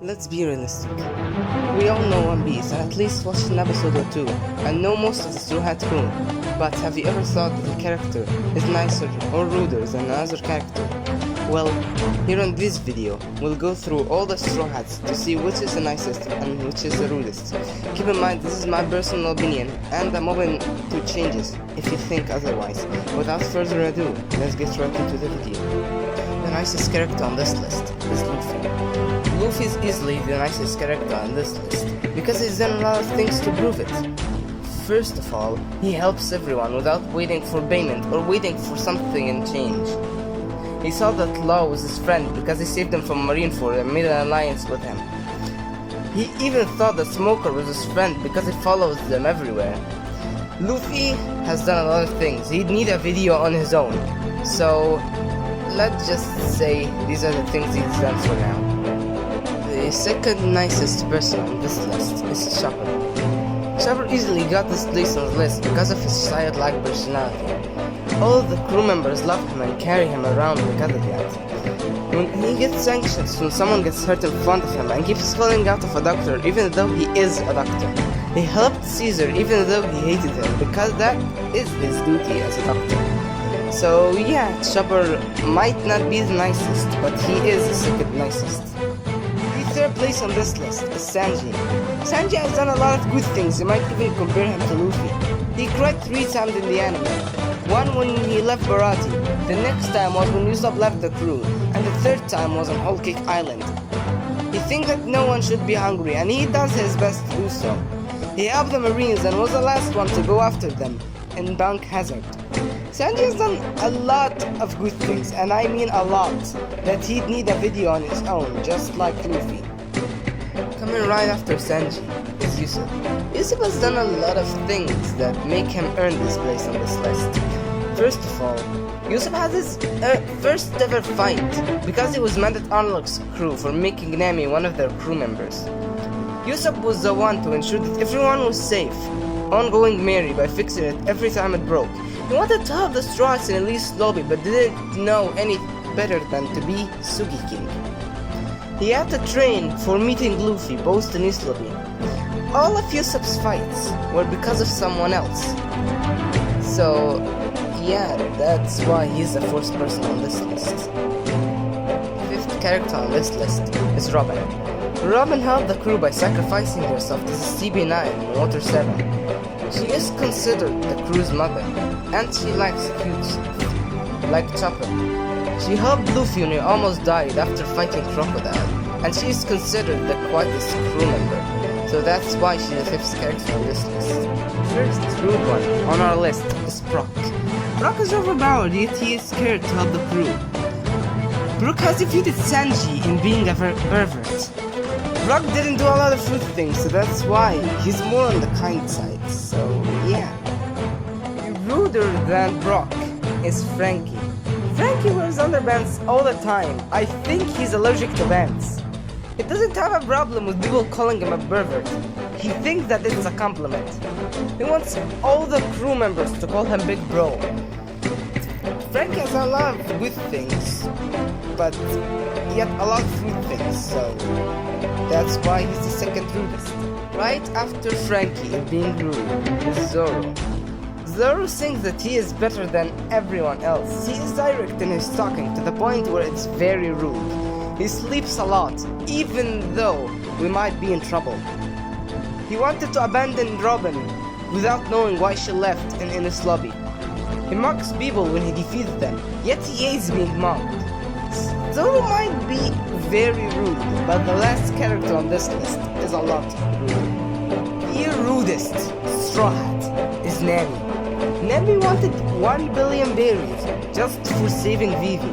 Let's be realistic. We all know One Piece and at least watched an episode or two and know most of the Strawhat crew, but have you ever thought that a character is nicer or ruder than another character? Well, here in this video, we'll go through all the Strawhats to see which is the nicest and which is the rudest. Keep in mind this is my personal opinion and I'm open to changes if you think otherwise. Without further ado, let's get right into the video. The nicest character on this list is Luffy. Luffy is easily the nicest character on this list because he's done a lot of things to prove it. First of all, he helps everyone without waiting for payment or waiting for something in change. He saw that Law was his friend because he saved him from Marineford and made an alliance with him. He even thought that Smoker was his friend because he follows them everywhere. Luffy has done a lot of things. He'd need a video on his own. So, let's just say these are the things he's done for now. The second nicest person on this list is Chopper. Chopper easily got this place on the list because of his childlike personality. All the crew members love him and carry him around because of that. When he gets anxious when someone gets hurt in front of him and keeps calling out of a doctor even though he is a doctor. He helped Caesar even though he hated him because that is his duty as a doctor. So yeah, Chopper might not be the nicest, but he is the second nicest. The third place on this list is Sanji. Sanji has done a lot of good things. You might even compare him to Luffy. He cried 3 times in the anime. One when he left Barati, the next time was when Usopp left the crew, and the third time was on Whole Cake Island. He thinks that no one should be hungry, and he does his best to do so. He helped the Marines and was the last one to go after them in Bank Hazard. Sanji has done a lot of good things, and I mean a lot, that he'd need a video on his own, just like Luffy. Coming right after Sanji is Usopp. Usopp has done a lot of things that make him earn this place on this list. First of all, Usopp has his first ever fight because he was mad at Arlong's crew for making Nami one of their crew members. Usopp was the one to ensure that everyone was safe, ongoing Mary by fixing it every time it broke. He wanted to have the Strawhats in Elise lobby but didn't know any better than to be Sugi King. He had to train for meeting Luffy both in East lobby. All of Usopp's fights were because of someone else. So yeah, that's why he's the first person on this list. Fifth character on this list is Robin. Robin helped the crew by sacrificing herself to the CB9 in Water 7. She is considered the crew's mother, and she likes cute stuff, like Chopper. She helped Luffy when he almost died after fighting Crocodile, and she is considered the quietest crew member, so that's why she's the fifth character on this list. First rude one on our list is Brock. Brock is overpowered, yet he is scared to help the crew. Brock has defeated Sanji in being a pervert. Brock didn't do a lot of good things, so that's why he's more on the kind side, so yeah. Ruder than Brock is Frankie. Frankie wears underpants all the time. I think he's allergic to pants. He doesn't have a problem with people calling him a pervert. He thinks that it's a compliment. He wants all the crew members to call him Big Bro. Frankie has a lot of good things, but yet a lot of rude things, so that's why he's the second rudest. Right after Frankie being rude is Zoro. Zoro thinks that he is better than everyone else. He is direct in his talking to the point where it's very rude. He sleeps a lot, even though we might be in trouble. He wanted to abandon Robin without knowing why she left in his lobby. He mocks people when he defeats them, yet he hates being mocked. Zoro might be very rude, but the last character on this list is a lot rude. The rudest Strawhat is Nami. Nami wanted 1 billion berries just for saving Vivi.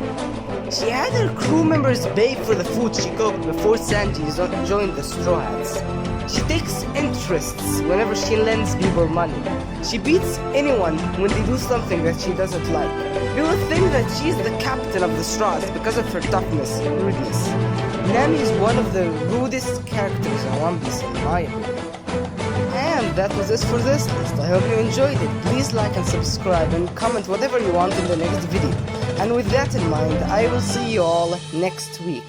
She had her crew members pay for the food she cooked before Sanji joined the Straw Hats. She takes interests whenever she lends people money. She beats anyone when they do something that she doesn't like. People think that she's the captain of the Straws because of her toughness and rudeness. Nami is one of the rudest characters in One Piece in my opinion. And that was it for this list. I hope you enjoyed it. Please like and subscribe and comment whatever you want in the next video. And with that in mind, I will see you all next week.